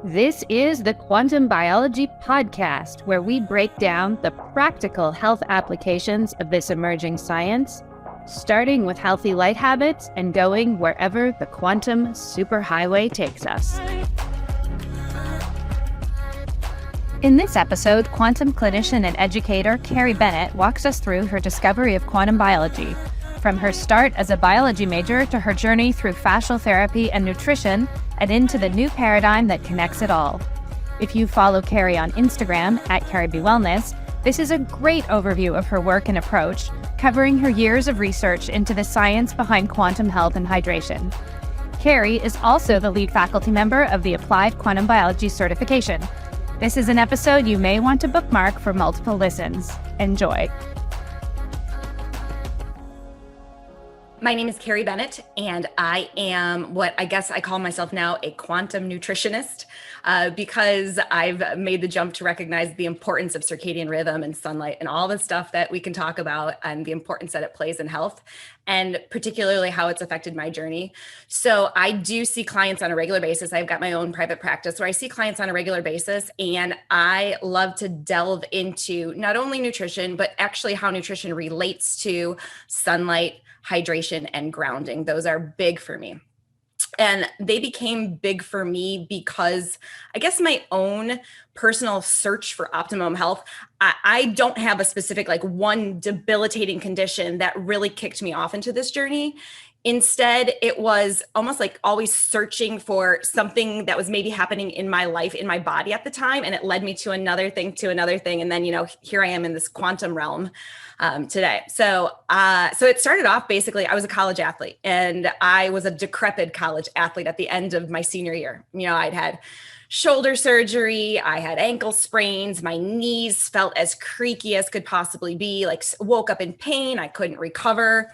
This is the Quantum Biology Podcast, where we break down the practical health applications of this emerging science, starting with healthy light habits and going wherever the quantum superhighway takes us. In this episode, quantum clinician and educator Carrie Bennett walks us through her discovery of quantum biology, from her start as a biology major to her journey through fascial therapy and nutrition, and into the new paradigm that connects it all. If you follow Carrie on Instagram @CarrieBWellness, this is a great overview of her work and approach, covering her years of research into the science behind quantum health and hydration. Carrie is also the lead faculty member of the Applied Quantum Biology certification. This is an episode you may want to bookmark for multiple listens. Enjoy. My name is Carrie Bennett, and I am what I guess I call myself now a quantum nutritionist because I've made the jump to recognize the importance of circadian rhythm and sunlight and all the stuff that we can talk about and the importance that it plays in health, and particularly how it's affected my journey. So I do see clients on a regular basis. I've got my own private practice where I see clients on a regular basis, and I love to delve into not only nutrition, but actually how nutrition relates to sunlight, hydration, and grounding. Those are big for me. And they became big for me because I guess my own personal search for optimum health, I don't have a specific one debilitating condition that really kicked me off into this journey. Instead, it was almost like always searching for something that was maybe happening in my life, in my body at the time. And it led me to another thing. And then, here I am in this quantum realm today. So it started off basically, I was a college athlete, and I was a decrepit college athlete at the end of my senior year. I'd had shoulder surgery, I had ankle sprains, my knees felt as creaky as could possibly be, woke up in pain, I couldn't recover.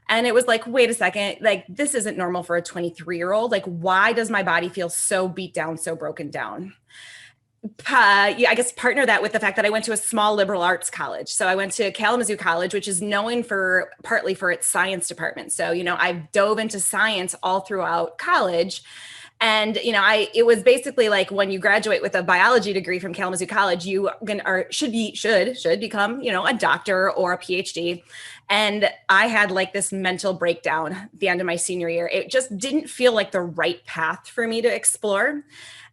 And it was like, wait a second, this isn't normal for a 23-year-old. Why does my body feel so beat down, so broken down? I guess partner that with the fact that I went to a small liberal arts college. So I went to Kalamazoo College, which is known partly for its science department. So, I've dove into science all throughout college. And, it was basically like when you graduate with a biology degree from Kalamazoo College, you should become, a doctor or a PhD. And I had this mental breakdown at the end of my senior year. It just didn't feel like the right path for me to explore.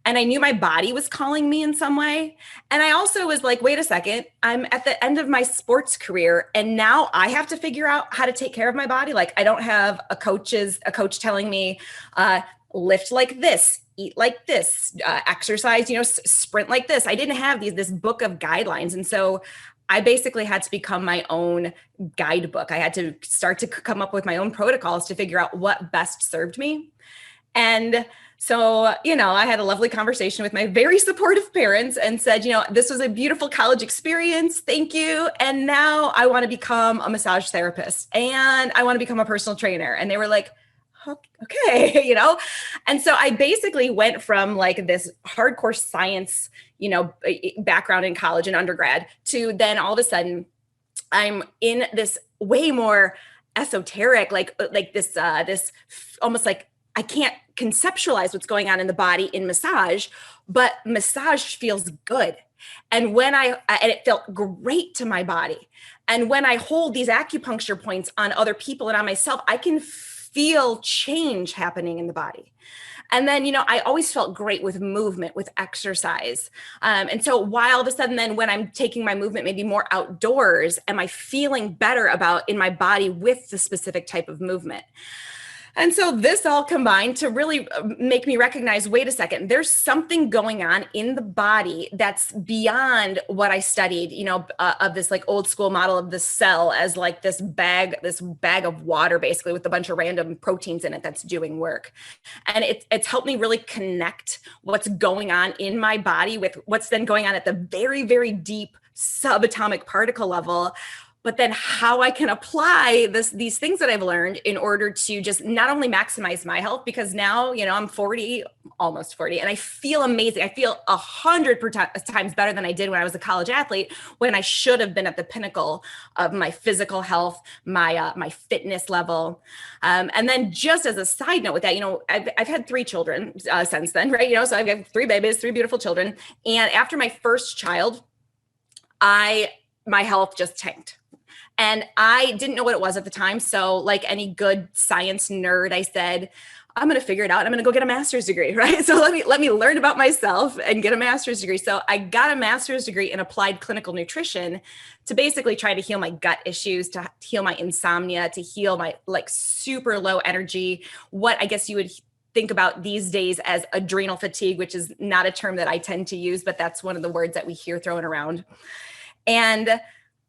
And I knew my body was calling me in some way. And I also was like, wait a second, I'm at the end of my sports career, and now I have to figure out how to take care of my body. I don't have a coach telling me, lift like this, eat like this, exercise, sprint like this. I didn't have this book of guidelines. And so I basically had to become my own guidebook. I had to start to come up with my own protocols to figure out what best served me. And so, I had a lovely conversation with my very supportive parents and said, this was a beautiful college experience. Thank you. And now I want to become a massage therapist and I want to become a personal trainer. And they were like, okay, And so I basically went from this hardcore science, background in college and undergrad to then all of a sudden I'm in this way more esoteric, this almost like I can't conceptualize what's going on in the body in massage, but massage feels good. And and it felt great to my body. And when I hold these acupuncture points on other people and on myself, I can feel change happening in the body. And then, I always felt great with movement, with exercise. And so why all of a sudden then when I'm taking my movement maybe more outdoors, am I feeling better in my body with the specific type of movement? And so this all combined to really make me recognize, wait a second, there's something going on in the body that's beyond what I studied, of this old school model of the cell as this bag of water, basically with a bunch of random proteins in it that's doing work. And it's helped me really connect what's going on in my body with what's then going on at the very, very deep subatomic particle level, but then how I can apply these things that I've learned in order to just not only maximize my health, because now, I'm 40, almost 40, and I feel amazing. I feel 100 times better than I did when I was a college athlete, when I should have been at the pinnacle of my physical health, my fitness level. And then just as a side note with that, I've had 3 children since then, right? So I've got 3 babies, 3 beautiful children. And after my first child, my health just tanked. And I didn't know what it was at the time. So like any good science nerd, I said, I'm going to figure it out. I'm going to go get a master's degree, right? So let me learn about myself and get a master's degree. So I got a master's degree in applied clinical nutrition to basically try to heal my gut issues, to heal my insomnia, to heal my like super low energy, what I guess you would think about these days as adrenal fatigue, which is not a term that I tend to use, but that's one of the words that we hear thrown around. And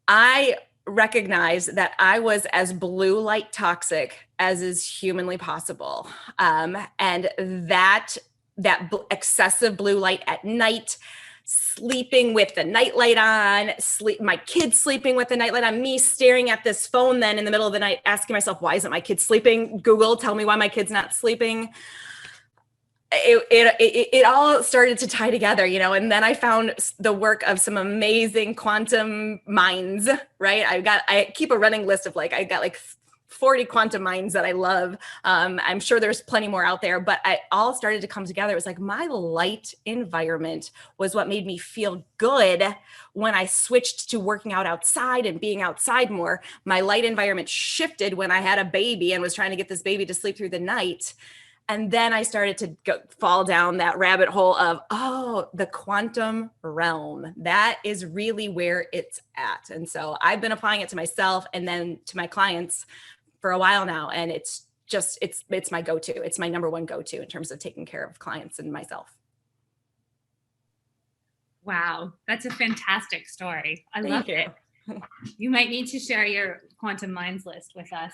I recognize that I was as blue light toxic as is humanly possible. And that excessive blue light at night, sleeping with the nightlight on, my kids sleeping with the nightlight on, me staring at this phone then in the middle of the night, asking myself, why isn't my kid sleeping? Google, tell me why my kid's not sleeping. It all started to tie together, and then I found the work of some amazing quantum minds, right? I keep a running list of I got 40 quantum minds that I love. I'm sure there's plenty more out there, but it all started to come together. It was like my light environment was what made me feel good when I switched to working out outside and being outside more. My light environment shifted when I had a baby and was trying to get this baby to sleep through the night. And then I started to fall down that rabbit hole of, the quantum realm. That is really where it's at. And so I've been applying it to myself and then to my clients for a while now. And it's my go-to. It's my number one go-to in terms of taking care of clients and myself. Wow. That's a fantastic story. I love it. You might need to share your quantum minds list with us.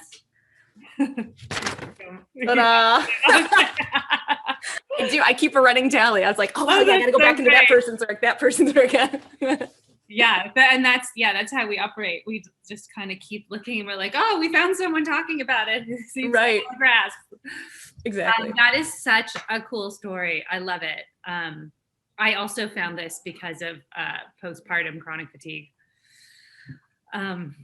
Ta-da. I keep a running tally. I was like, I gotta go back into that person's work. Yeah. And that's how we operate. We just kind of keep looking and we're like, we found someone talking about it. It seems right. Like grasp. Exactly. That is such a cool story. I love it. I also found this because of postpartum chronic fatigue. And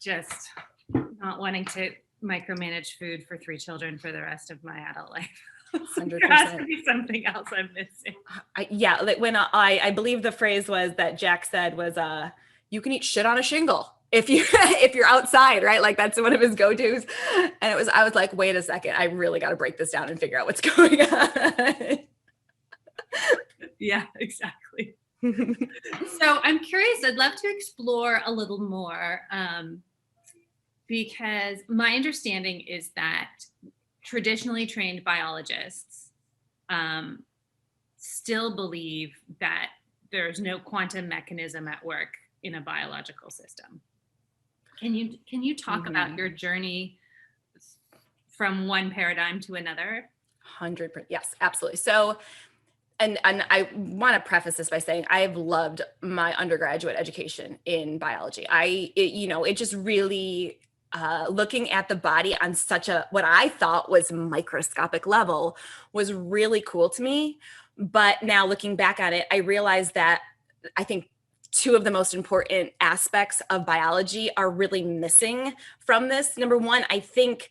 just not wanting to micromanage food for 3 children for the rest of my adult life. 100%. There has to be something else I'm missing. When I believe the phrase was that Jack said was, you can eat shit on a shingle if you're outside, right? Like that's one of his go-tos. And I was like, wait a second, I really got to break this down and figure out what's going on. Yeah, exactly. So I'm curious, I'd love to explore a little more because my understanding is that traditionally trained biologists still believe that there's no quantum mechanism at work in a biological system. Can you talk about your journey from one paradigm to another? 100%. Yes, absolutely. So, and I want to preface this by saying I've loved my undergraduate education in biology. It just really looking at the body on such what I thought was microscopic level was really cool to me. But now looking back at it, I realized that I think 2 of the most important aspects of biology are really missing from this. Number one, I think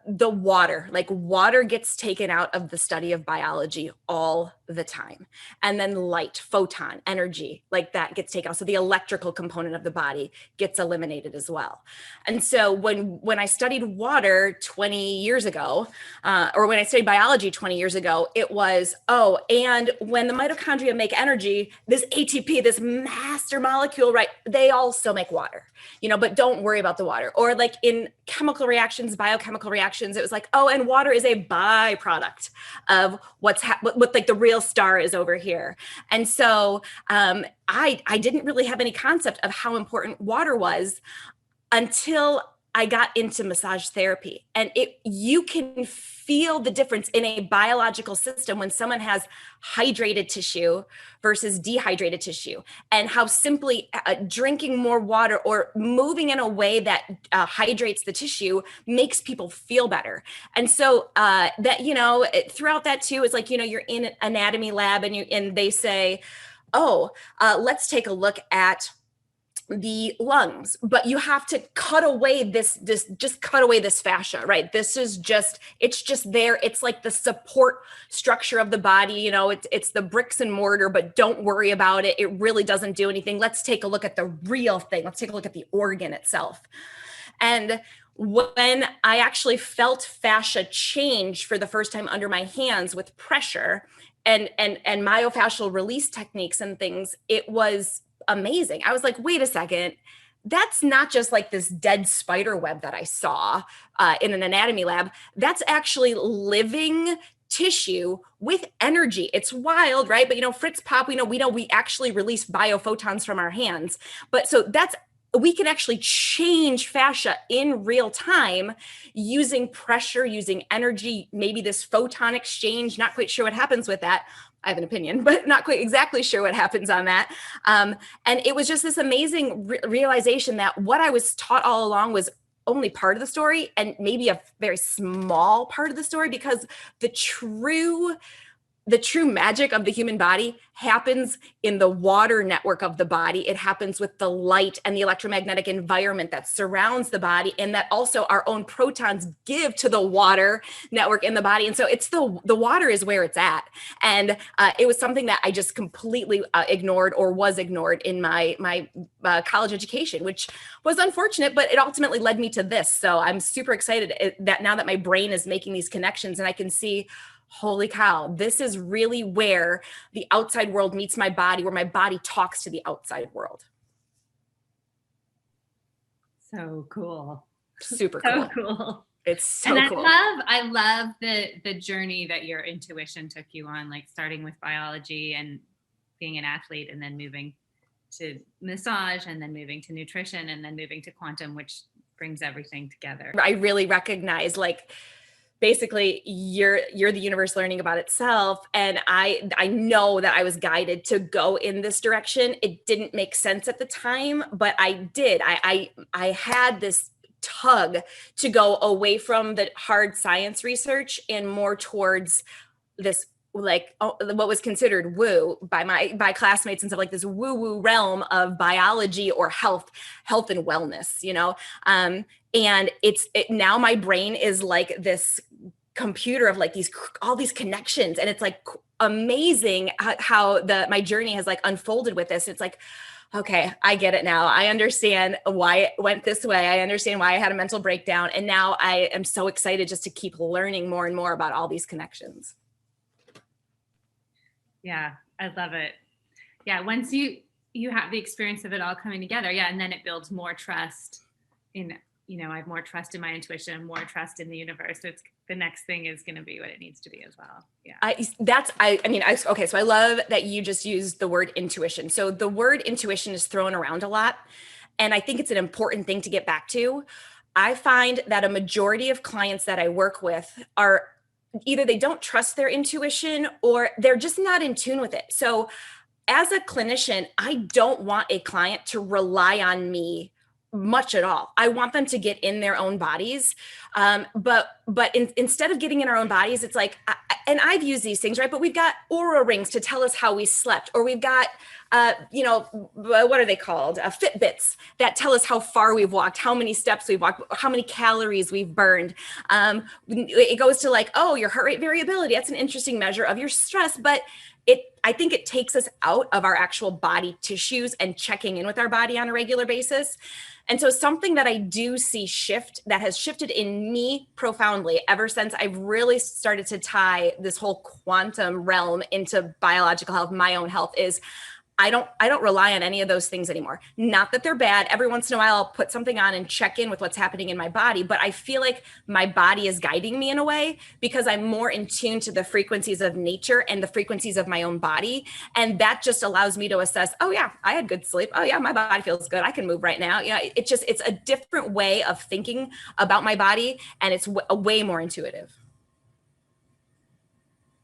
the water gets taken out of the study of biology all the time. And then light, photon, energy, like that gets taken out. So the electrical component of the body gets eliminated as well. And so when I studied water 20 years ago, or when I studied biology 20 years ago, it was, and when the mitochondria make energy, this ATP, this master molecule, right, they also make water, but don't worry about the water. Or like in chemical reactions, biochemical reactions, it was like, and water is a byproduct of what like the real star is over here. And so I didn't really have any concept of how important water was until I got into massage therapy, and you can feel the difference in a biological system when someone has hydrated tissue versus dehydrated tissue, and how simply drinking more water or moving in a way that hydrates the tissue makes people feel better. And so that, throughout that too, is like, you're in an anatomy lab and they say, oh, let's take a look at the lungs, but you have to cut away this fascia, right? It's just there. It's like the support structure of the body. It's the bricks and mortar, but don't worry about it. It really doesn't do anything. Let's take a look at the real thing. Let's take a look at the organ itself. And when I actually felt fascia change for the first time under my hands with pressure and myofascial release techniques and things, it was amazing. I was like, wait a second, that's not just like this dead spider web that I saw in an anatomy lab. That's actually living tissue with energy. It's wild, right? But Fritz Pop, we actually release biophotons from our hands. But so we can actually change fascia in real time using pressure, using energy, maybe this photon exchange. Not quite sure what happens with that. I have an opinion, but not quite exactly sure what happens on that. And it was just this amazing realization that what I was taught all along was only part of the story, and maybe a very small part of the story, because the true magic of the human body happens in the water network of the body. It happens with the light and the electromagnetic environment that surrounds the body, and that also our own protons give to the water network in the body. And so it's the water is where it's at. And it was something that I just completely ignored, or was ignored in my college education, which was unfortunate, but it ultimately led me to this. So I'm super excited that now that my brain is making these connections and I can see, holy cow, this is really where the outside world meets my body, where my body talks to the outside world. So cool. Super cool. So cool. It's so and cool. I love the journey that your intuition took you on, like starting with biology and being an athlete, and then moving to massage, and then moving to nutrition, and then moving to quantum, which brings everything together. I really recognize, like, basically you're the universe learning about itself. And I know that I was guided to go in this direction. It didn't make sense at the time, but I did. I had this tug to go away from the hard science research and more towards this, like, what was considered woo by classmates and stuff, like this woo realm of biology or health and wellness, and now my brain is like this computer of like all these connections, and it's like amazing how my journey has like unfolded with this. It's like, okay, I get it now. I understand why it went this way. I understand why I had a mental breakdown, and now I am so excited just to keep learning more and more about all these connections. Yeah, I love it. Yeah, once you have the experience of it all coming together, and then it builds more trust in, I have more trust in my intuition, more trust in the universe. So the next thing is going to be what it needs to be as well. Yeah. Okay. So I love that you just used the word intuition. So the word intuition is thrown around a lot, and I think it's an important thing to get back to. I find that a majority of clients that I work with are either they don't trust their intuition, or they're just not in tune with it. So as a clinician, I don't want a client to rely on me much at all. I want them to get in their own bodies. But instead of getting in our own bodies, it's like, and I've used these things, right? But we've got Oura rings to tell us how we slept, or we've got, what are they called? Fitbits that tell us how far we've walked, how many steps we've walked, how many calories we've burned. It goes to like, oh, your heart rate variability. That's an interesting measure of your stress, but I think it takes us out of our actual body tissues and checking in with our body on a regular basis. And so something that I do see that has shifted in me profoundly ever since I've really started to tie this whole quantum realm into biological health, my own health, is I don't rely on any of those things anymore. Not that they're bad. Every once in a while, I'll put something on and check in with what's happening in my body, but I feel like my body is guiding me in a way because I'm more in tune to the frequencies of nature and the frequencies of my own body. And that just allows me to assess, oh yeah, I had good sleep. Oh yeah, my body feels good. I can move right now. Yeah, it's a different way of thinking about my body, and it's way more intuitive.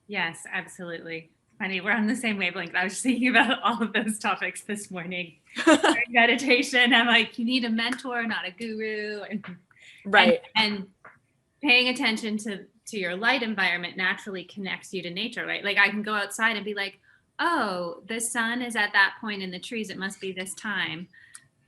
Yes, absolutely. Funny, we're on the same wavelength. I was just thinking about all of those topics this morning. During meditation, I'm like, you need a mentor, not a guru. Right. And paying attention to your light environment naturally connects you to nature, right? Like I can go outside and be like, oh, the sun is at that point in the trees. It must be this time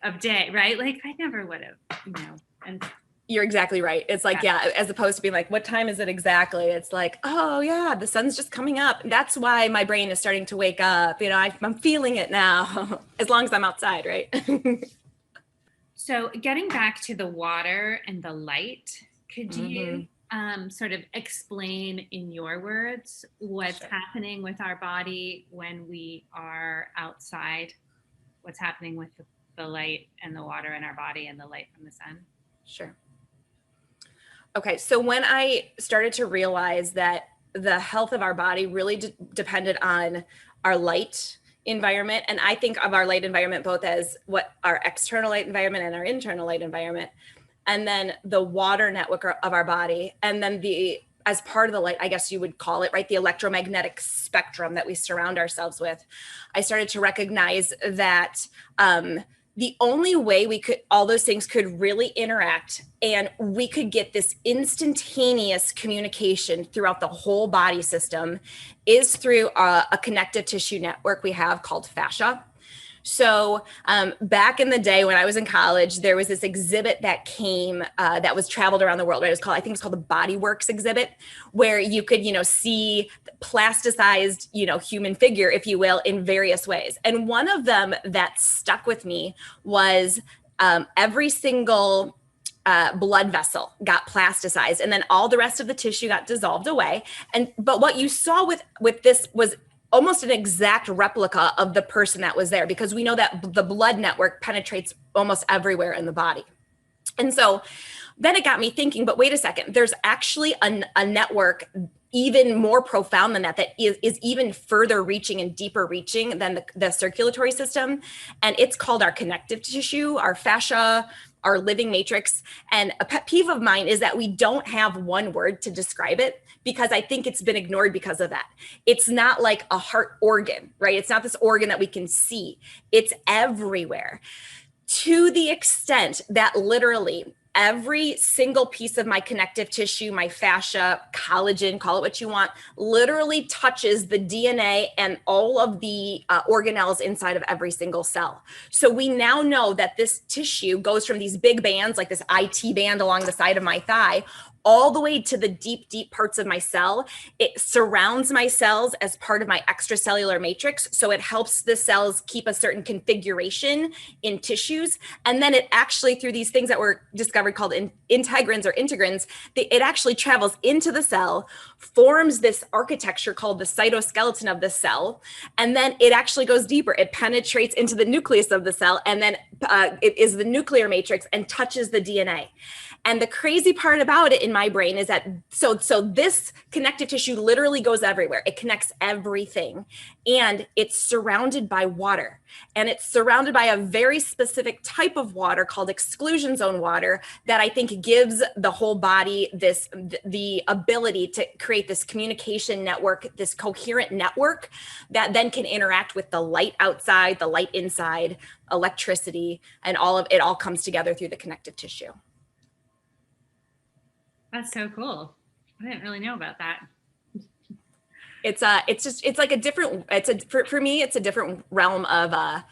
of day, right? Like I never would have, and you're exactly right. It's like, yeah, as opposed to being like, what time is it exactly? It's like, oh yeah, the sun's just coming up. That's why my brain is starting to wake up. I'm feeling it now, as long as I'm outside, right? So getting back to the water and the light, could you sort of explain in your words what's happening with our body when we are outside? What's happening with the light and the water in our body and the light from the sun? Sure. Okay, so when I started to realize that the health of our body really depended on our light environment, and I think of our light environment both as what our external light environment and our internal light environment, and then the water network of our body, and then as part of the light, I guess you would call it, right, the electromagnetic spectrum that we surround ourselves with, I started to recognize that the only way all those things could really interact and we could get this instantaneous communication throughout the whole body system is through a connective tissue network we have called fascia. So back in the day when I was in college, there was this exhibit that came that was traveled around the world. Right? I think it's called the Body Works exhibit, where you could, see plasticized, human figure, if you will, in various ways. And one of them that stuck with me was every single blood vessel got plasticized, and then all the rest of the tissue got dissolved away. But what you saw with this was almost an exact replica of the person that was there, because we know that the blood network penetrates almost everywhere in the body. And so then it got me thinking, but wait a second, there's actually a network even more profound than that is even further reaching and deeper reaching than the circulatory system. And it's called our connective tissue, our fascia, our living matrix. And a pet peeve of mine is that we don't have one word to describe it, because I think it's been ignored because of that. It's not like a heart organ, right? It's not this organ that we can see. It's everywhere, to the extent that literally every single piece of my connective tissue, my fascia, collagen, call it what you want, literally touches the DNA and all of the organelles inside of every single cell. So we now know that this tissue goes from these big bands, like this IT band along the side of my thigh, all the way to the deep, deep parts of my cell. It surrounds my cells as part of my extracellular matrix. So it helps the cells keep a certain configuration in tissues. And then it actually, through these things that were discovered called integrins or integrins, it actually travels into the cell, forms this architecture called the cytoskeleton of the cell. And then it actually goes deeper. It penetrates into the nucleus of the cell. And then it is the nuclear matrix and touches the DNA. And the crazy part about it in my brain is that, so this connective tissue literally goes everywhere. It connects everything, and it's surrounded by water, and it's surrounded by a very specific type of water called exclusion zone water that I think gives the whole body the ability to create this communication network, this coherent network that then can interact with the light outside, the light inside, electricity, and all of it all comes together through the connective tissue. That's so cool. I didn't really know about that. For me, it's a different realm of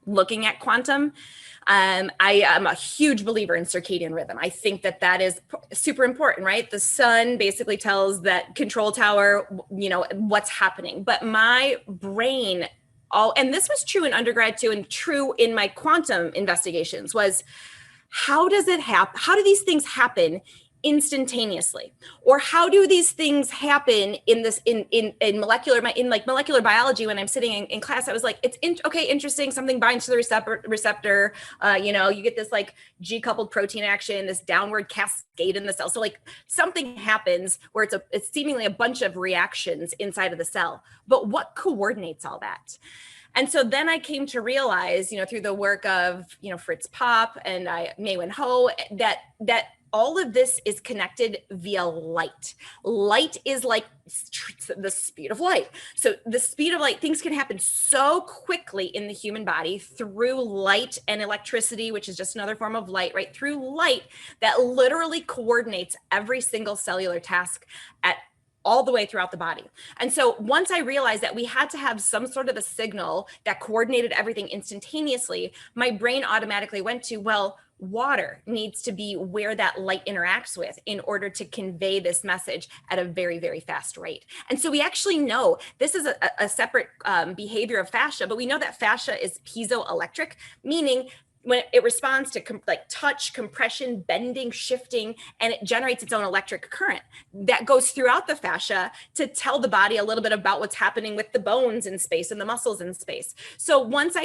looking at quantum. I am a huge believer in circadian rhythm. I think that is super important, right? The sun basically tells that control tower, what's happening. But my brain, and this was true in undergrad too, and true in my quantum investigations, was how does it happen? How do these things happen instantaneously? Or how do these things happen in this in molecular biology? When I'm sitting in class, I was like, it's okay, interesting, something binds to the receptor, you get this like G coupled protein action, this downward cascade in the cell. So like something happens where it's seemingly a bunch of reactions inside of the cell, but what coordinates all that? And so then I came to realize, through the work of, Fritz Popp and Mei-Wen Ho, that all of this is connected via light. Light is like the speed of light. So the speed of light, things can happen so quickly in the human body through light and electricity, which is just another form of light, right? Through light that literally coordinates every single cellular task at all the way throughout the body. And so once I realized that we had to have some sort of a signal that coordinated everything instantaneously, my brain automatically went to, well, water needs to be where that light interacts with in order to convey this message at a very, very fast rate. And so we actually know this is a separate behavior of fascia, but we know that fascia is piezoelectric, meaning when it responds to touch, compression, bending, shifting, and it generates its own electric current that goes throughout the fascia to tell the body a little bit about what's happening with the bones in space and the muscles in space. So once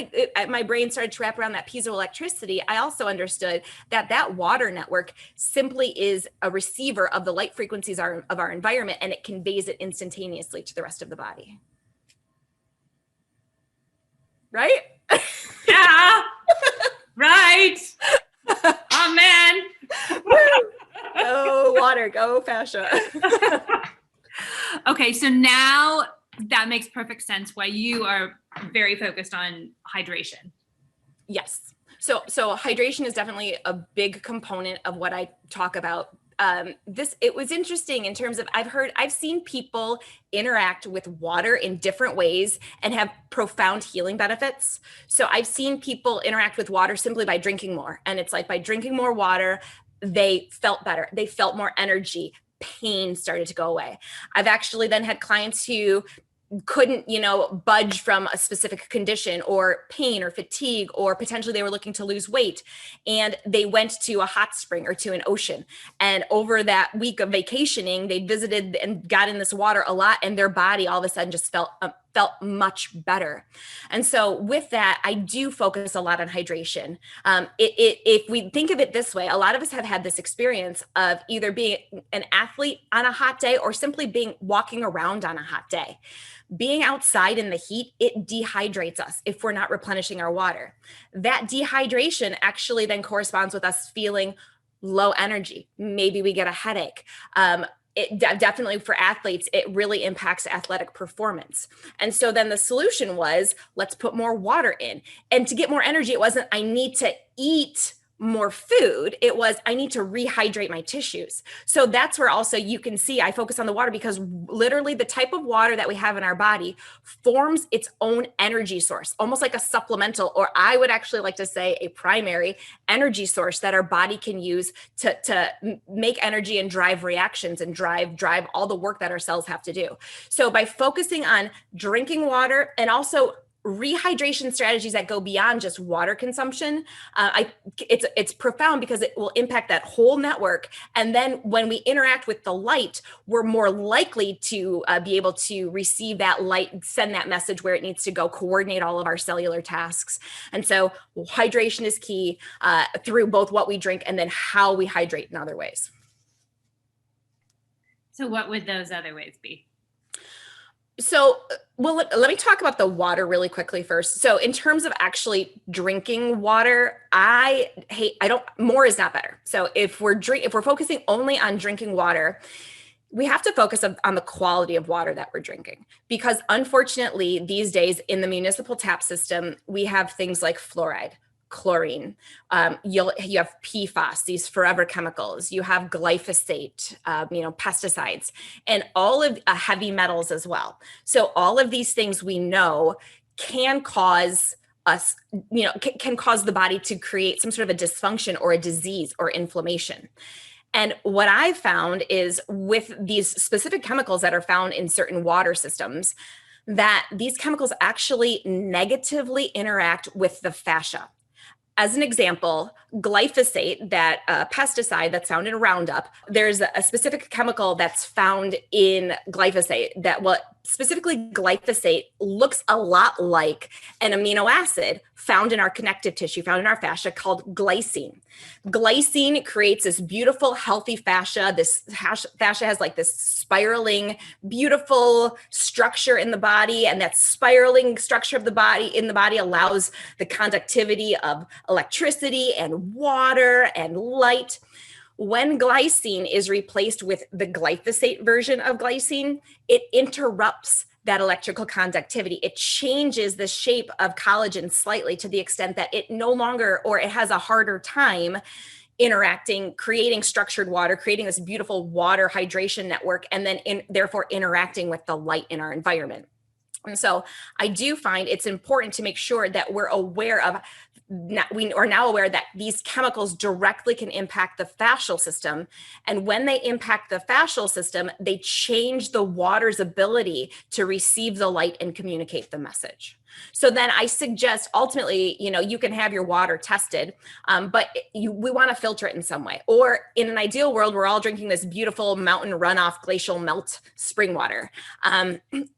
my brain started to wrap around that piezoelectricity, I also understood that water network simply is a receiver of the light frequencies of our environment, and it conveys it instantaneously to the rest of the body. Right? Yeah. Right. Oh, man. Go water, go fascia. Okay, so now that makes perfect sense why you are very focused on hydration. Yes. So hydration is definitely a big component of what I talk about. It was interesting in terms of I've seen people interact with water in different ways and have profound healing benefits. So I've seen people interact with water simply by drinking more. And it's like by drinking more water, they felt better. They felt more energy. Pain started to go away. I've actually then had clients who couldn't, budge from a specific condition or pain or fatigue, or potentially they were looking to lose weight. And they went to a hot spring or to an ocean. And over that week of vacationing, they visited and got in this water a lot, and their body all of a sudden just felt much better. And so with that, I do focus a lot on hydration. If we think of it this way, a lot of us have had this experience of either being an athlete on a hot day or simply walking around on a hot day. Being outside in the heat, it dehydrates us if we're not replenishing our water. That dehydration actually then corresponds with us feeling low energy. Maybe we get a headache. Definitely for athletes, it really impacts athletic performance. And so then the solution was, let's put more water in. And to get more energy, it wasn't, I need to eat more food. It was, I need to rehydrate my tissues. So that's where also you can see I focus on the water, because literally the type of water that we have in our body forms its own energy source, almost like a supplemental, or I would actually like to say a primary energy source that our body can use to make energy and drive reactions and drive all the work that our cells have to do. So by focusing on drinking water and also rehydration strategies that go beyond just water consumption, it's profound, because it will impact that whole network. And then when we interact with the light, we're more likely to be able to receive that light, send that message where it needs to go, coordinate all of our cellular tasks. And so hydration is key through both what we drink and then how we hydrate in other ways. So what would those other ways be? So, well, let me talk about the water really quickly first. So in terms of actually drinking water, more is not better. So if we're focusing only on drinking water, we have to focus on the quality of water that we're drinking, because unfortunately these days in the municipal tap system, we have things like fluoride, chlorine, you have PFAS, these forever chemicals, you have glyphosate, pesticides, and all of heavy metals as well. So all of these things we know can cause us, can cause the body to create some sort of a dysfunction or a disease or inflammation. And what I've found is with these specific chemicals that are found in certain water systems, that these chemicals actually negatively interact with the fascia. as an example, glyphosate, that pesticide that's found in Roundup, there's a specific chemical that's found in glyphosate that, well, specifically glyphosate looks a lot like an amino acid found in our connective tissue, found in our fascia, called glycine. Glycine creates this beautiful, healthy fascia. This fascia has like this spiraling, beautiful structure in the body, and that spiraling structure of the body allows the conductivity of electricity and water and light. When glycine is replaced with the glyphosate version of glycine, it interrupts that electrical conductivity. It changes the shape of collagen slightly to the extent that it no longer, or it has a harder time interacting, creating structured water, creating this beautiful water hydration network, and then therefore interacting with the light in our environment. And so I do find it's important to make sure that we're aware of, we are now aware that these chemicals directly can impact the fascial system. And when they impact the fascial system, they change the water's ability to receive the light and communicate the message. So then I suggest ultimately, you can have your water tested, but we want to filter it in some way. Or in an ideal world, we're all drinking this beautiful mountain runoff glacial melt spring water.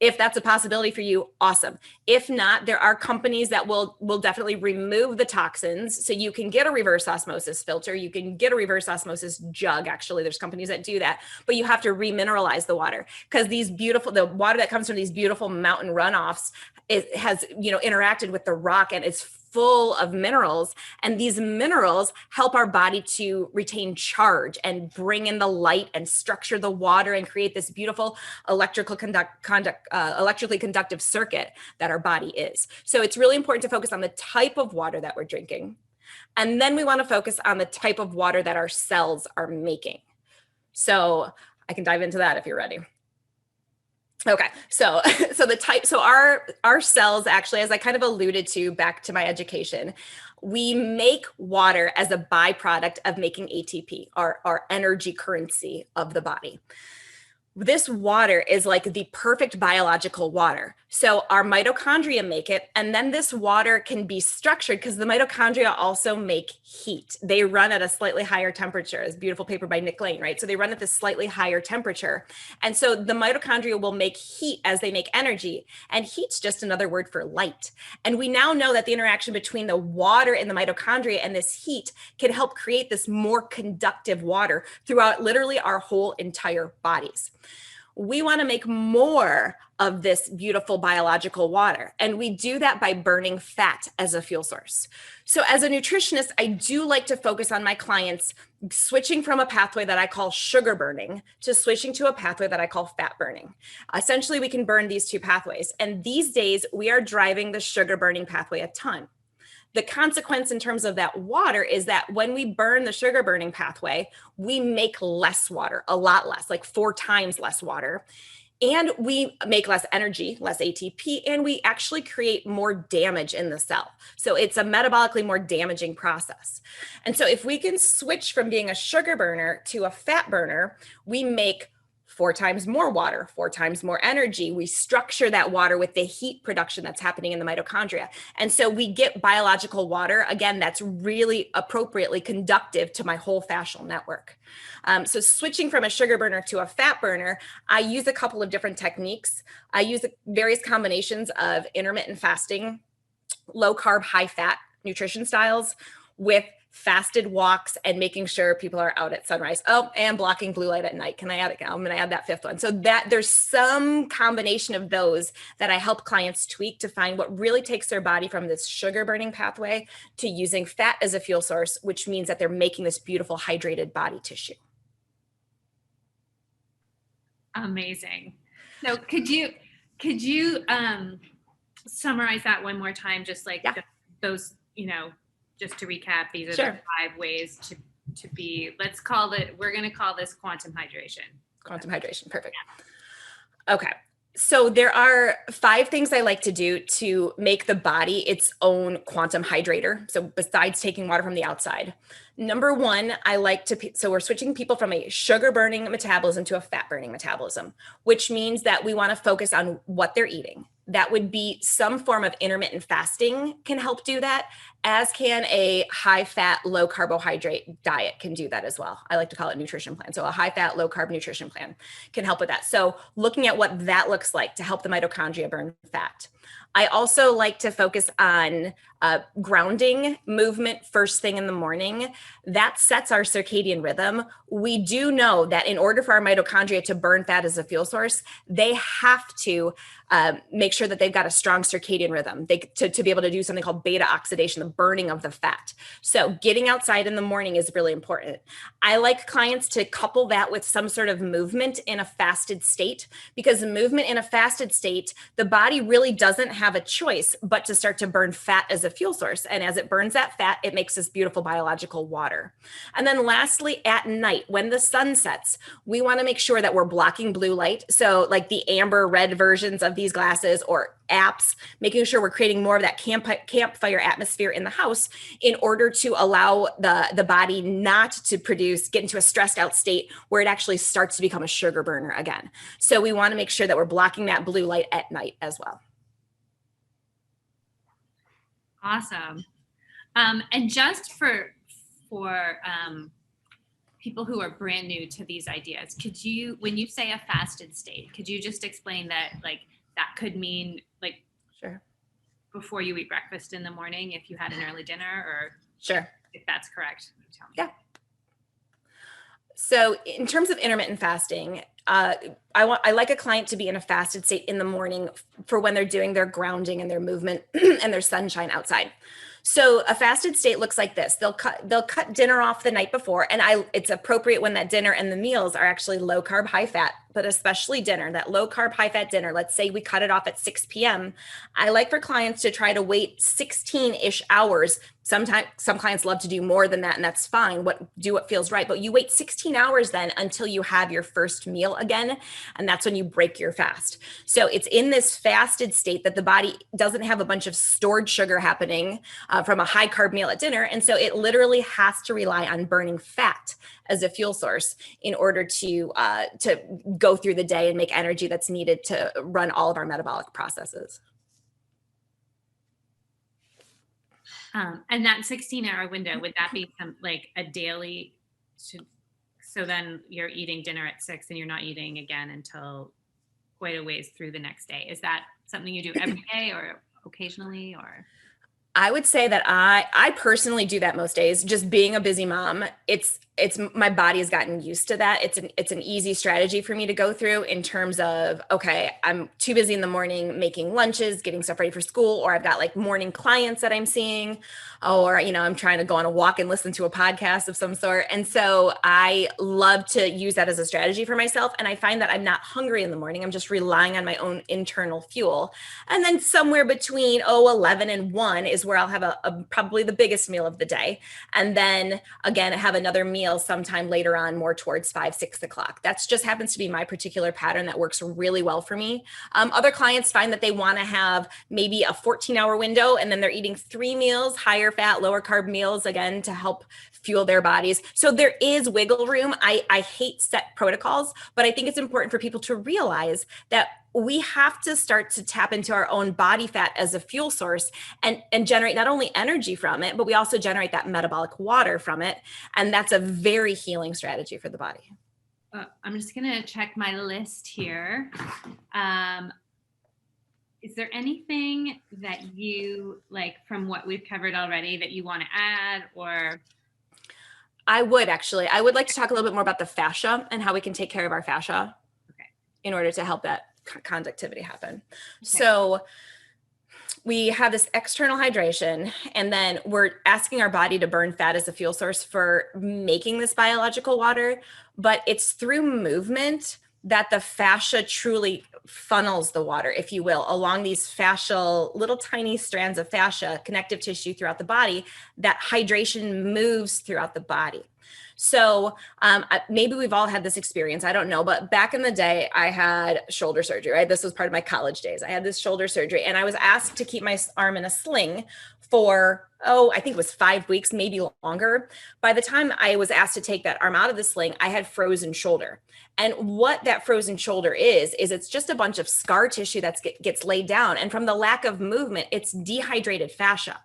If that's a possibility for you, awesome. If not, there are companies that will definitely remove the toxins. So you can get a reverse osmosis filter. You can get a reverse osmosis jug. Actually, there's companies that do that, but you have to remineralize the water, because the water that comes from these beautiful mountain runoffs, it has interacted with the rock and is full of minerals, and these minerals help our body to retain charge and bring in the light and structure the water and create this beautiful electrically conductive circuit that our body is. So it's really important to focus on the type of water that we're drinking, and then we want to focus on the type of water that our cells are making. So I can dive into that if you're ready. Okay, so our cells, actually, as I kind of alluded to back to my education, we make water as a byproduct of making ATP, our energy currency of the body. This water is like the perfect biological water. So our mitochondria make it, and then this water can be structured because the mitochondria also make heat. They run at a slightly higher temperature. It's a beautiful paper by Nick Lane, right? So they run at this slightly higher temperature. And so the mitochondria will make heat as they make energy, and heat's just another word for light. And we now know that the interaction between the water and the mitochondria and this heat can help create this more conductive water throughout literally our whole entire bodies. We want to make more of this beautiful biological water, and we do that by burning fat as a fuel source. So as a nutritionist, I do like to focus on my clients switching from a pathway that I call sugar burning to switching to a pathway that I call fat burning. Essentially, we can burn these two pathways, and these days we are driving the sugar burning pathway a ton. The consequence in terms of that water is that when we burn the sugar burning pathway, we make less water, a lot less, like 4 times less water. And we make less energy, less ATP, and we actually create more damage in the cell. So it's a metabolically more damaging process. And so if we can switch from being a sugar burner to a fat burner, we make 4 times more water, 4 times more energy. We structure that water with the heat production that's happening in the mitochondria. And so we get biological water, again, that's really appropriately conductive to my whole fascial network. So switching from a sugar burner to a fat burner, I use a couple of different techniques. I use various combinations of intermittent fasting, low carb, high fat nutrition styles with fasted walks and making sure people are out at sunrise. Oh, and blocking blue light at night. Can I add it? I'm going to add that 5th one. So that there's some combination of those that I help clients tweak to find what really takes their body from this sugar burning pathway to using fat as a fuel source, which means that they're making this beautiful hydrated body tissue. Amazing. So could you summarize that one more time? Just like those, just to recap, these are the 5 ways to be, we're going to call this quantum hydration. Quantum hydration. Perfect. Yeah. Okay. So there are 5 things I like to do to make the body its own quantum hydrator. So besides taking water from the outside, number 1, so we're switching people from a sugar burning metabolism to a fat burning metabolism, which means that we want to focus on what they're eating. That would be some form of intermittent fasting can help do that. as can a high fat, low carbohydrate diet can do that as well. I like to call it nutrition plan. So a high fat, low carb nutrition plan can help with that. So looking at what that looks like to help the mitochondria burn fat. I also like to focus on grounding movement first thing in the morning. That sets our circadian rhythm. We do know that in order for our mitochondria to burn fat as a fuel source, they have to make sure that they've got a strong circadian rhythm to be able to do something called beta oxidation, the burning of the fat. So getting outside in the morning is really important. I like clients to couple that with some sort of movement in a fasted state, because movement in a fasted state, the body really doesn't have a choice but to start to burn fat as a fuel source. And as it burns that fat, it makes this beautiful biological water. And then lastly, at night, when the sun sets, we want to make sure that we're blocking blue light. So like the amber red versions of these glasses or apps, making sure we're creating more of that campfire atmosphere in the house in order to allow the body not to get into a stressed out state where it actually starts to become a sugar burner again. So we want to make sure that we're blocking that blue light at night as well. Awesome. And just for people who are brand new to these ideas, could you, when you say a fasted state, could you just explain that, like, that could mean like Sure. before you eat breakfast in the morning if you had an early dinner, or Sure. if that's correct? Tell me. Yeah. So in terms of intermittent fasting, I like a client to be in a fasted state in the morning for when they're doing their grounding and their movement and their sunshine outside. So a fasted state looks like this. They'll cut dinner off the night before, and it's appropriate when that dinner and the meals are actually low carb, high fat, but especially dinner, that low carb, high fat dinner. Let's say we cut it off at 6 p.m. I like for clients to try to wait 16-ish hours. Sometimes some clients love to do more than that, and that's fine. Do what feels right. But you wait 16 hours then until you have your first meal again, and that's when you break your fast. So it's in this fasted state that the body doesn't have a bunch of stored sugar happening from a high carb meal at dinner, and so it literally has to rely on burning fat as a fuel source in order to go through the day and make energy that's needed to run all of our metabolic processes. And that 16-hour window, would that be like a daily? So then you're eating dinner at 6 and you're not eating again until quite a ways through the next day. Is that something you do every day or occasionally, or? I would say that I personally do that most days. Just being a busy mom, it's my body has gotten used to that. It's an easy strategy for me to go through in terms of, okay, I'm too busy in the morning making lunches, getting stuff ready for school, or I've got like morning clients that I'm seeing, or, I'm trying to go on a walk and listen to a podcast of some sort. And so I love to use that as a strategy for myself. And I find that I'm not hungry in the morning. I'm just relying on my own internal fuel. And then somewhere between 11 and 1 is where I'll have probably the biggest meal of the day. And then again, have another meal sometime later on, more towards 5, 6 o'clock. That's just happens to be my particular pattern that works really well for me. Other clients find that they want to have maybe a 14-hour window, and then they're eating 3 meals, higher fat, lower carb meals, again, to help fuel their bodies. So there is wiggle room. I hate set protocols, but I think it's important for people to realize that we have to start to tap into our own body fat as a fuel source and generate not only energy from it, but we also generate that metabolic water from it. And that's a very healing strategy for the body. I'm just going to check my list here. Is there anything that you like from what we've covered already that you want to add, or? I would like to talk a little bit more about the fascia and how we can take care of our fascia in order to help that conductivity happen. Okay. So we have this external hydration, and then we're asking our body to burn fat as a fuel source for making this biological water, but it's through movement that the fascia truly funnels the water, if you will, along these fascial little tiny strands of fascia, connective tissue throughout the body. That hydration moves throughout the body. So maybe we've all had this experience. I don't know. But back in the day, I had shoulder surgery, right? This was part of my college days. I had this shoulder surgery, and I was asked to keep my arm in a sling for, I think it was 5 weeks, maybe longer. By the time I was asked to take that arm out of the sling, I had frozen shoulder. And what that frozen shoulder is it's just a bunch of scar tissue that gets laid down. And from the lack of movement, it's dehydrated fascia.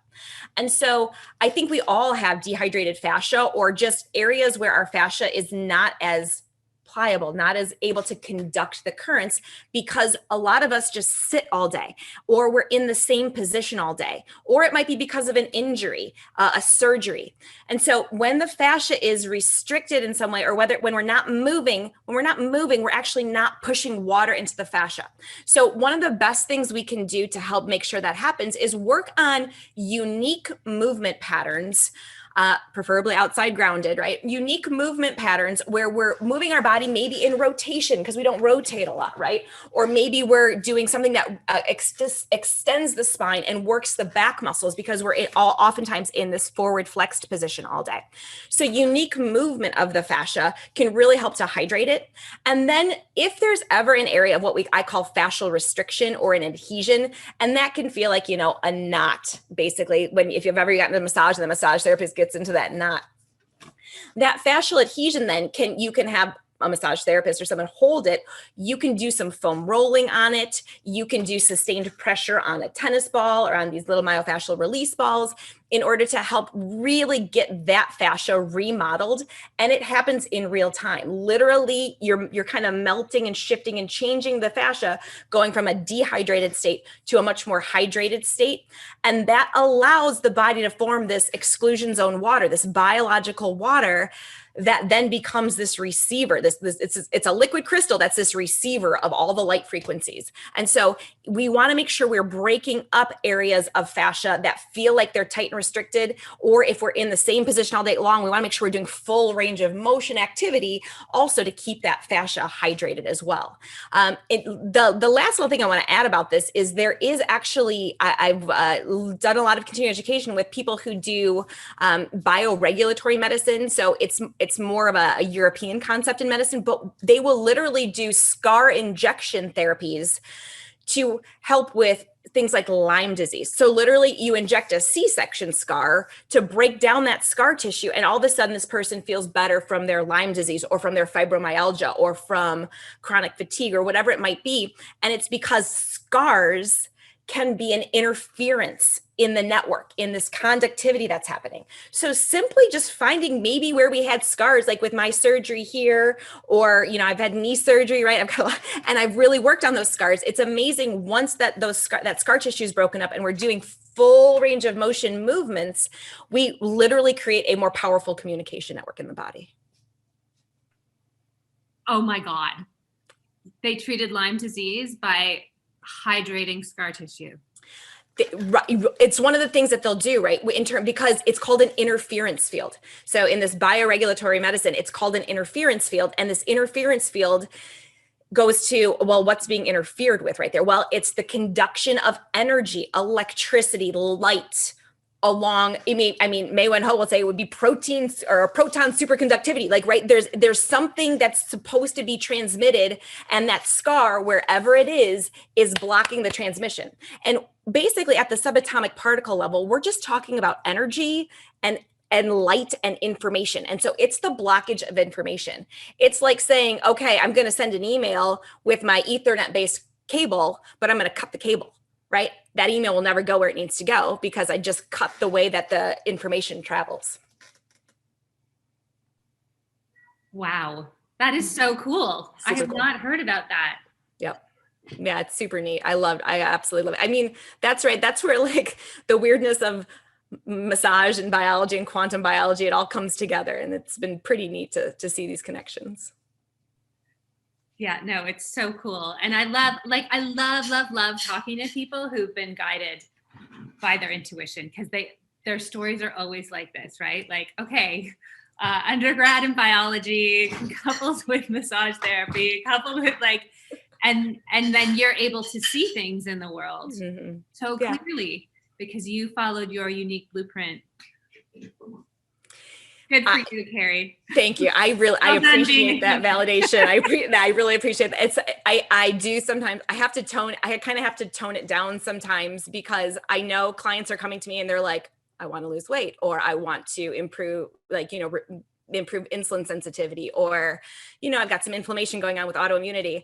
And so I think we all have dehydrated fascia, or just areas where our fascia is not as pliable, not as able to conduct the currents, because a lot of us just sit all day, or we're in the same position all day, or it might be because of an injury, a surgery. And so when the fascia is restricted in some way, or when we're not moving, we're actually not pushing water into the fascia. So one of the best things we can do to help make sure that happens is work on unique movement patterns, preferably outside grounded, right? Unique movement patterns where we're moving our body maybe in rotation because we don't rotate a lot, right? Or maybe we're doing something that extends the spine and works the back muscles because we're oftentimes in this forward flexed position all day. So unique movement of the fascia can really help to hydrate it. And then if there's ever an area of what I call fascial restriction or an adhesion, and that can feel like, a knot, basically, if you've ever gotten a massage and the massage therapist gets into that knot. That fascial adhesion, then you can have a massage therapist or someone hold it. You can do some foam rolling on it. You can do sustained pressure on a tennis ball or on these little myofascial release balls in order to help really get that fascia remodeled. And it happens in real time. Literally, you're kind of melting and shifting and changing the fascia, going from a dehydrated state to a much more hydrated state. And that allows the body to form this exclusion zone water, this biological water that then becomes this receiver. It's a liquid crystal that's this receiver of all the light frequencies. And so we want to make sure we're breaking up areas of fascia that feel like they're tight and restricted, or if we're in the same position all day long, we want to make sure we're doing full range of motion activity also to keep that fascia hydrated as well. The last little thing I want to add about this is there is actually, I've done a lot of continuing education with people who do bioregulatory medicine. So it's more of a European concept in medicine, but they will literally do scar injection therapies to help with things like Lyme disease. So literally you inject a C-section scar to break down that scar tissue, and all of a sudden this person feels better from their Lyme disease or from their fibromyalgia or from chronic fatigue or whatever it might be. And it's because scars can be an interference in the network, in this conductivity that's happening. So simply just finding maybe where we had scars, like with my surgery here, or, I've had knee surgery, right? And I've really worked on those scars. It's amazing once that scar tissue is broken up and we're doing full range of motion movements, we literally create a more powerful communication network in the body. Oh my God. They treated Lyme disease by hydrating scar tissue. It's one of the things that they'll do, right? Because it's called an interference field. So in this bioregulatory medicine, it's called an interference field. And this interference field goes to, well, what's being interfered with right there? Well, it's the conduction of energy, electricity, light, along, May Wen Ho will say it would be proteins or proton superconductivity. Like, right, there's something that's supposed to be transmitted, and that scar, wherever it is blocking the transmission. And basically at the subatomic particle level, we're just talking about energy and light and information. And so it's the blockage of information. It's like saying, okay, I'm going to send an email with my Ethernet based cable, but I'm going to cut the cable. Right? That email will never go where it needs to go because I just cut the way that the information travels. Wow. That is so cool. I have not heard about that. Yep. Yeah, it's super neat. I absolutely love it. That's right. That's where like the weirdness of massage and biology and quantum biology, it all comes together. And it's been pretty neat to see these connections. Yeah, no, it's so cool. And I love talking to people who've been guided by their intuition, because their stories are always like this, right? Like, okay, undergrad in biology, coupled with massage therapy, coupled with and then you're able to see things in the world so clearly because you followed your unique blueprint. Good for you, Carrie. Thank you. I appreciate that validation. I really appreciate that. I do sometimes, I kind of have to tone it down sometimes, because I know clients are coming to me and they're like, I want to lose weight, or I want to improve, improve insulin sensitivity, or, I've got some inflammation going on with autoimmunity.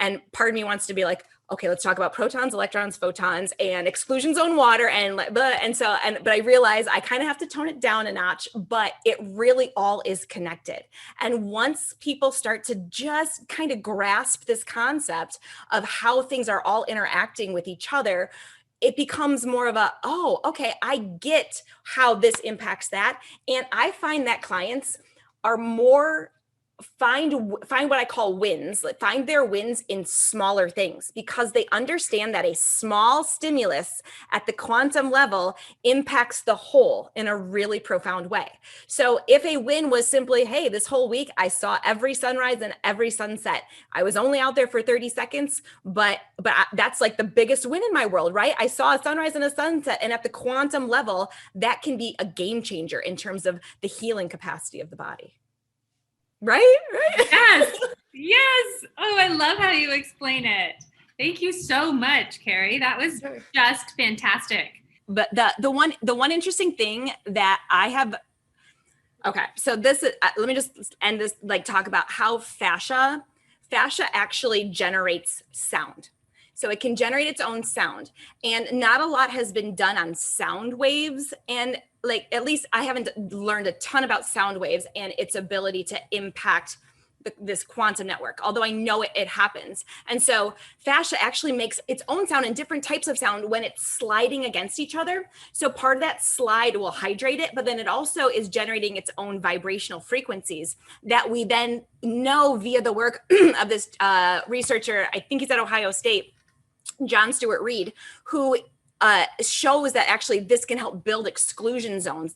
And part of me wants to be like, okay, let's talk about protons, electrons, photons, and exclusion zone water, but I realize I kind of have to tone it down a notch, but it really all is connected. And once people start to just kind of grasp this concept of how things are all interacting with each other, it becomes more of a, oh, okay, I get how this impacts that. And I find that clients are more find what I call wins, find their wins in smaller things, because they understand that a small stimulus at the quantum level impacts the whole in a really profound way. So if a win was simply, hey, this whole week I saw every sunrise and every sunset, I was only out there for 30 seconds, but that's like the biggest win in my world, right? I saw a sunrise and a sunset, and at the quantum level, that can be a game changer in terms of the healing capacity of the body. Right? Yes. Oh, I love how you explain it. Thank you so much, Carrie. That was just fantastic. But the one interesting thing that I have, okay, so this is, let me just end this, talk about how fascia actually generates sound. So it can generate its own sound, and not a lot has been done on sound waves. And at least I haven't learned a ton about sound waves and its ability to impact this quantum network, although I know it happens. And so fascia actually makes its own sound and different types of sound when it's sliding against each other. So part of that slide will hydrate it, but then it also is generating its own vibrational frequencies that we then know via the work of this researcher, I think he's at Ohio State, John Stewart Reed, who shows that actually this can help build exclusion zones,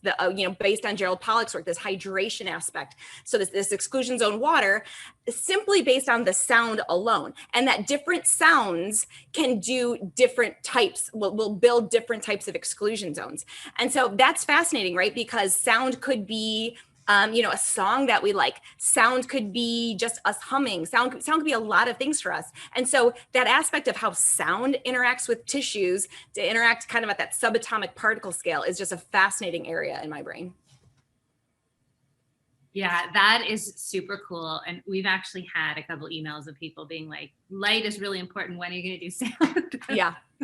based on Gerald Pollack's work, this hydration aspect. So this exclusion zone water, simply based on the sound alone, and that different sounds can do different types, will build different types of exclusion zones. And so that's fascinating, right? Because sound could be a song that we like. Sound could be just us humming. Sound could be a lot of things for us. And so that aspect of how sound interacts with tissues to interact kind of at that subatomic particle scale is just a fascinating area in my brain. Yeah, that is super cool. And we've actually had a couple emails of people being like, light is really important. When are you going to do sound?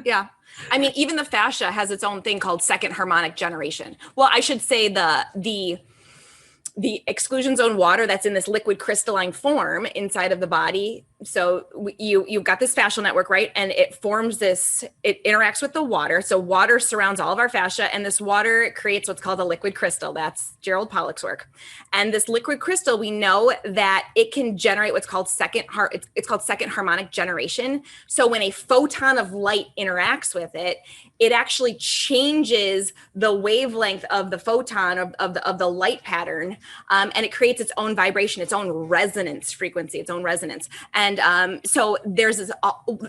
Yeah. I mean, even the fascia has its own thing called second harmonic generation. Well, I should say the exclusion zone water that's in this liquid crystalline form inside of the body. So you've got this fascial network, right? And it forms it interacts with the water. So water surrounds all of our fascia, and this water creates what's called a liquid crystal. That's Gerald Pollack's work. And this liquid crystal, we know that it can generate what's called it's called second harmonic generation. So when a photon of light interacts with it, it actually changes the wavelength of the photon of the light pattern, and it creates its own vibration, its own resonance frequency, its own resonance. And so there's this,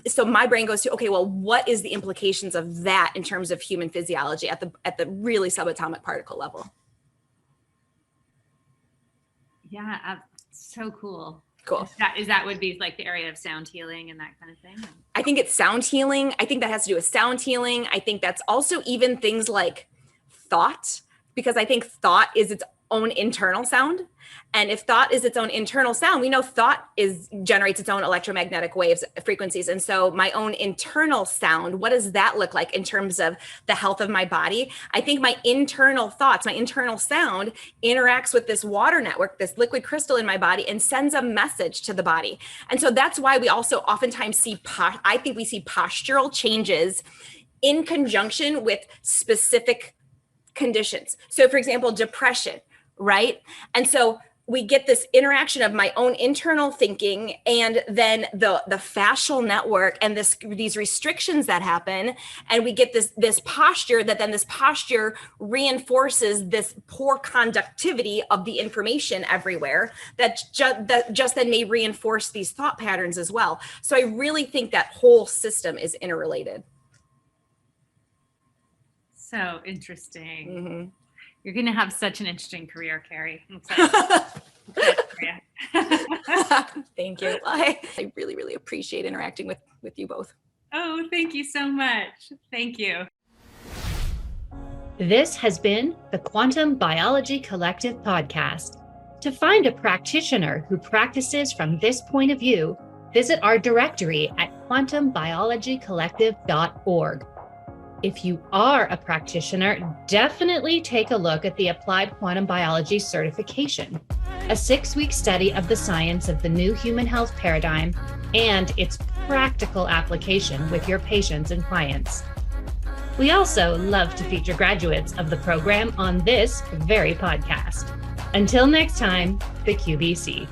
so my brain goes to, okay, well, what is the implications of that in terms of human physiology at the really subatomic particle level? Yeah, so cool. Cool. Is that would be like the area of sound healing and that kind of thing? I think it's sound healing. I think that has to do with sound healing. I think that's also even things like thought, because I think thought is its own internal sound. And if thought is its own internal sound, we know thought generates its own electromagnetic waves, frequencies. And so my own internal sound, what does that look like in terms of the health of my body? I think my internal thoughts, my internal sound interacts with this water network, this liquid crystal in my body, and sends a message to the body. And so that's why we also oftentimes see, I think we see postural changes in conjunction with specific conditions. So for example, depression, right? And so we get this interaction of my own internal thinking and then the fascial network and these restrictions that happen. And we get this posture that then this posture reinforces this poor conductivity of the information everywhere that just then may reinforce these thought patterns as well. So I really think that whole system is interrelated. So interesting. Mm-hmm. You're going to have such an interesting career, Carrie. I'm excited for you. Thank you. I really, really appreciate interacting with you both. Oh, thank you so much. Thank you. This has been the Quantum Biology Collective podcast. To find a practitioner who practices from this point of view, visit our directory at quantumbiologycollective.org. If you are a practitioner, definitely take a look at the Applied Quantum Biology Certification, a 6-week study of the science of the new human health paradigm and its practical application with your patients and clients. We also love to feature graduates of the program on this very podcast. Until next time, the QBC.